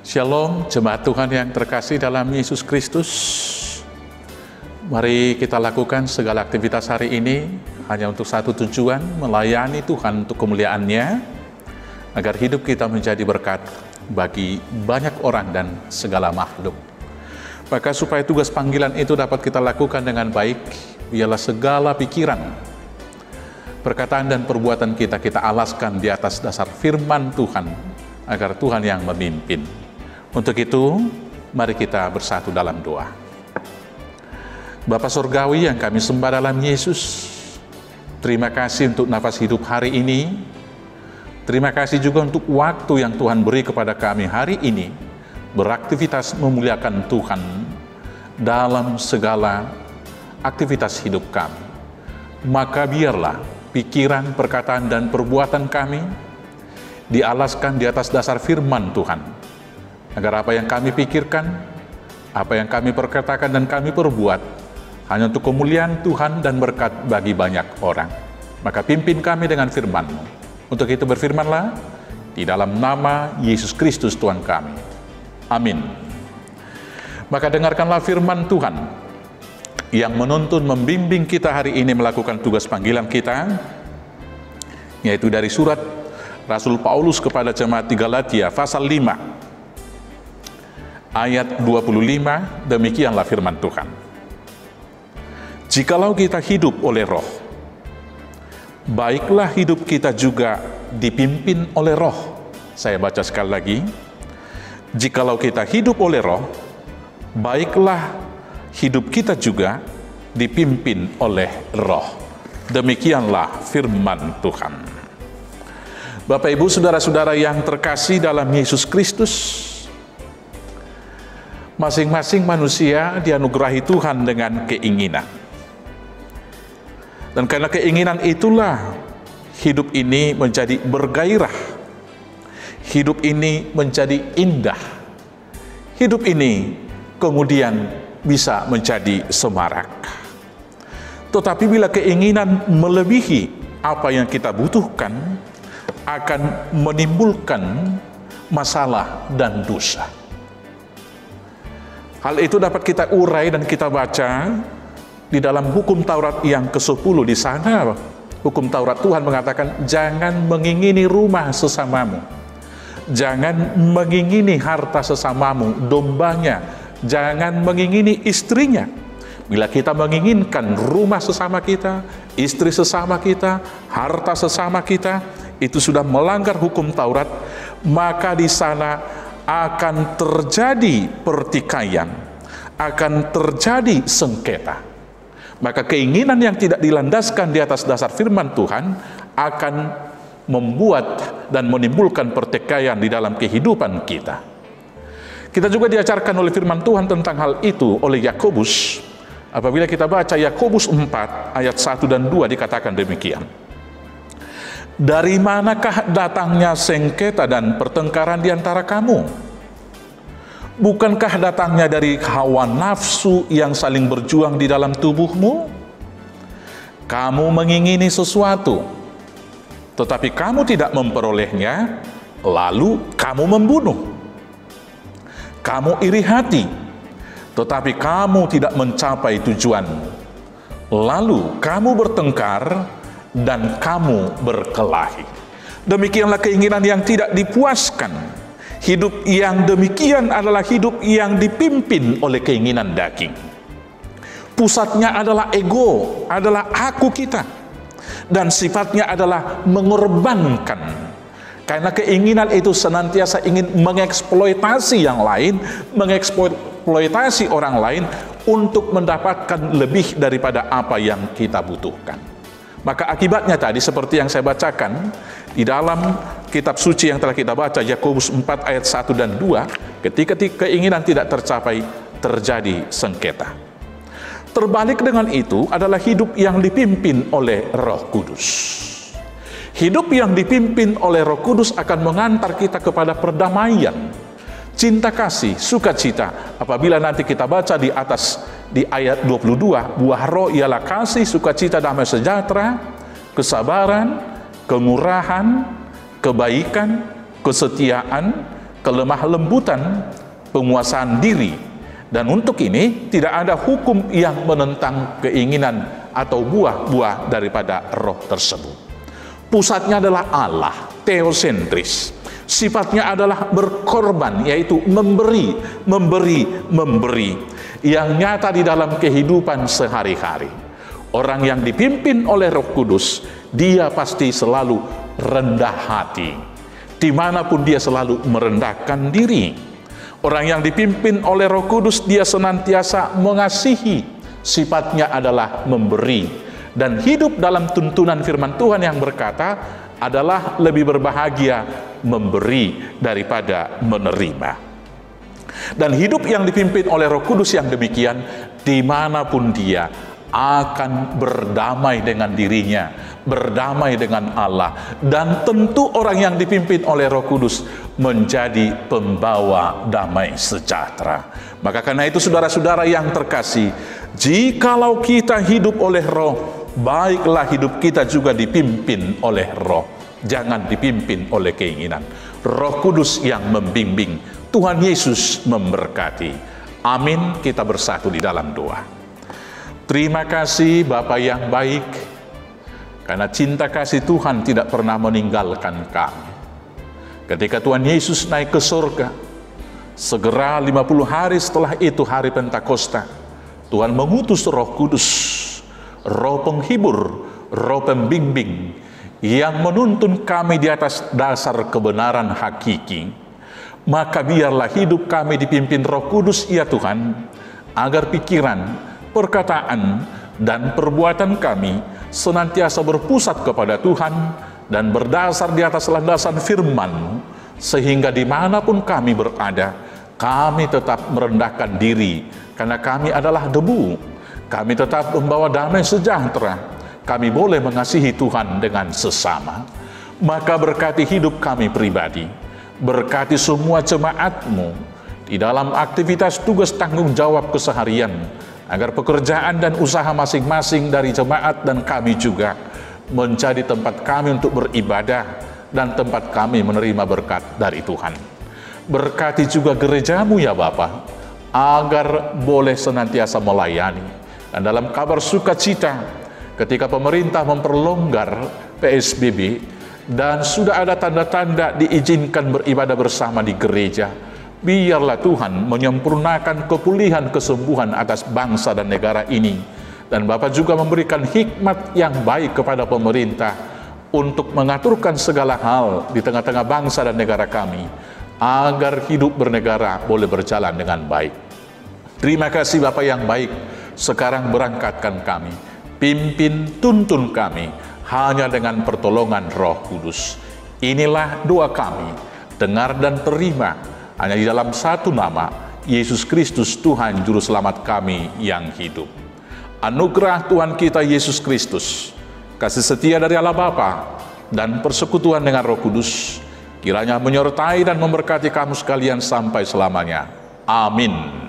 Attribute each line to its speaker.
Speaker 1: Shalom, jemaat Tuhan yang terkasih dalam Yesus Kristus. Mari kita lakukan segala aktivitas hari ini hanya untuk satu tujuan, melayani Tuhan untuk kemuliaan-Nya, agar hidup kita menjadi berkat bagi banyak orang dan segala makhluk. Maka supaya tugas panggilan itu dapat kita lakukan dengan baik, biarlah segala pikiran, perkataan dan perbuatan kita alaskan di atas dasar firman Tuhan, agar Tuhan yang memimpin. Untuk itu, mari kita bersatu dalam doa. Bapa Surgawi yang kami sembah dalam Yesus, terima kasih untuk nafas hidup hari ini. Terima kasih juga untuk waktu yang Tuhan beri kepada kami hari ini, beraktivitas memuliakan Tuhan dalam segala aktivitas hidup kami. Maka biarlah pikiran, perkataan, dan perbuatan kami dialaskan di atas dasar firman Tuhan, agar apa yang kami pikirkan, apa yang kami perkatakan dan kami perbuat, hanya untuk kemuliaan Tuhan dan berkat bagi banyak orang. Maka pimpin kami dengan firman-Mu. Untuk itu berfirmanlah, di dalam nama Yesus Kristus Tuhan kami. Amin. Maka dengarkanlah firman Tuhan, yang menuntun membimbing kita hari ini melakukan tugas panggilan kita, yaitu dari surat Rasul Paulus kepada jemaat di Galatia, pasal 5, ayat 25, demikianlah firman Tuhan. Jikalau kita hidup oleh roh, baiklah hidup kita juga dipimpin oleh roh. Saya baca sekali lagi. Jikalau kita hidup oleh roh, baiklah hidup kita juga dipimpin oleh roh. Demikianlah firman Tuhan. Bapak, Ibu, saudara-saudara yang terkasih dalam Yesus Kristus, masing-masing manusia dianugerahi Tuhan dengan keinginan. Dan karena keinginan itulah hidup ini menjadi bergairah. Hidup ini menjadi indah. Hidup ini kemudian bisa menjadi semarak. Tetapi bila keinginan melebihi apa yang kita butuhkan, akan menimbulkan masalah dan dosa. Hal itu dapat kita urai dan kita baca di dalam hukum Taurat yang ke-10. Di sana hukum Taurat Tuhan mengatakan, jangan mengingini rumah sesamamu, jangan mengingini harta sesamamu, dombanya, jangan mengingini istrinya. Bila kita menginginkan rumah sesama kita, istri sesama kita, harta sesama kita, itu sudah melanggar hukum Taurat, maka di sana akan terjadi pertikaian, akan terjadi sengketa. Maka keinginan yang tidak dilandaskan di atas dasar firman Tuhan akan membuat dan menimbulkan pertikaian di dalam kehidupan kita. Kita juga diajarkan oleh firman Tuhan tentang hal itu oleh Yakobus. Apabila kita baca Yakobus 4 ayat 1 dan 2 dikatakan demikian. Dari manakah datangnya sengketa dan pertengkaran di antara kamu? Bukankah datangnya dari hawa nafsu yang saling berjuang di dalam tubuhmu? Kamu mengingini sesuatu, tetapi kamu tidak memperolehnya, lalu kamu membunuh. Kamu iri hati, tetapi kamu tidak mencapai tujuanmu. Lalu kamu bertengkar dan kamu berkelahi. Demikianlah keinginan yang tidak dipuaskan. Hidup yang demikian adalah hidup yang dipimpin oleh keinginan daging. Pusatnya adalah ego, adalah aku kita, dan sifatnya adalah mengorbankan. Karena keinginan itu senantiasa ingin mengeksploitasi yang lain, mengeksploitasi orang lain untuk mendapatkan lebih daripada apa yang kita butuhkan. Maka akibatnya tadi seperti yang saya bacakan di dalam kitab suci yang telah kita baca, Yakobus 4 ayat 1 dan 2, ketika keinginan tidak tercapai, terjadi sengketa. Terbalik dengan itu adalah hidup yang dipimpin oleh Roh Kudus. Hidup yang dipimpin oleh Roh Kudus akan mengantar kita kepada perdamaian, cinta kasih, sukacita. Apabila nanti kita baca di atas di ayat 22, buah roh ialah kasih, sukacita, damai sejahtera, kesabaran, kemurahan, kebaikan, kesetiaan, kelemah lembutan, penguasaan diri. Dan untuk ini tidak ada hukum yang menentang keinginan atau buah-buah daripada roh tersebut. Pusatnya adalah Allah, teosentris. Sifatnya adalah berkorban, yaitu memberi, yang nyata di dalam kehidupan sehari-hari. Orang yang dipimpin oleh Roh Kudus, dia pasti selalu rendah hati. Dimanapun dia selalu merendahkan diri. Orang yang dipimpin oleh Roh Kudus, dia senantiasa mengasihi. Sifatnya adalah memberi. Dan hidup dalam tuntunan firman Tuhan yang berkata, adalah lebih berbahagia memberi daripada menerima. Dan hidup yang dipimpin oleh Roh Kudus yang demikian, dimanapun dia akan berdamai dengan dirinya, berdamai dengan Allah. Dan tentu orang yang dipimpin oleh Roh Kudus menjadi pembawa damai sejahtera. Maka karena itu saudara-saudara yang terkasih, jikalau kita hidup oleh Roh, baiklah hidup kita juga dipimpin oleh Roh. Jangan dipimpin oleh keinginan. Roh Kudus yang membimbing. Tuhan Yesus memberkati. Amin. Kita bersatu di dalam doa. Terima kasih Bapa yang baik, karena cinta kasih Tuhan tidak pernah meninggalkan kami. Ketika Tuhan Yesus naik ke surga, segera 50 hari setelah itu, hari Pentakosta, Tuhan mengutus Roh Kudus, Roh penghibur, Roh pembimbing, yang menuntun kami di atas dasar kebenaran hakiki. Maka biarlah hidup kami dipimpin Roh Kudus, ya Tuhan, agar pikiran, perkataan, dan perbuatan kami senantiasa berpusat kepada Tuhan dan berdasar di atas landasan firman, sehingga dimanapun kami berada, kami tetap merendahkan diri, karena kami adalah debu. Kami tetap membawa damai sejahtera. Kami boleh mengasihi Tuhan dengan sesama. Maka berkati hidup kami pribadi, berkati semua jemaat-Mu di dalam aktivitas tugas tanggung jawab keseharian, agar pekerjaan dan usaha masing-masing dari jemaat dan kami juga menjadi tempat kami untuk beribadah dan tempat kami menerima berkat dari Tuhan. Berkati juga gereja-Mu ya Bapa, agar boleh senantiasa melayani. Dan dalam kabar sukacita, ketika pemerintah memperlonggar PSBB dan sudah ada tanda-tanda diizinkan beribadah bersama di gereja, biarlah Tuhan menyempurnakan kepulihan kesembuhan atas bangsa dan negara ini. Dan Bapak juga memberikan hikmat yang baik kepada pemerintah untuk mengaturkan segala hal di tengah-tengah bangsa dan negara kami, agar hidup bernegara boleh berjalan dengan baik. Terima kasih Bapak yang baik. Sekarang berangkatkan kami, pimpin tuntun kami hanya dengan pertolongan Roh Kudus. Inilah doa kami, dengar dan terima hanya di dalam satu nama, Yesus Kristus Tuhan Juru Selamat kami yang hidup. Anugerah Tuhan kita Yesus Kristus, kasih setia dari Allah Bapa, dan persekutuan dengan Roh Kudus, kiranya menyertai dan memberkati kamu sekalian sampai selamanya. Amin.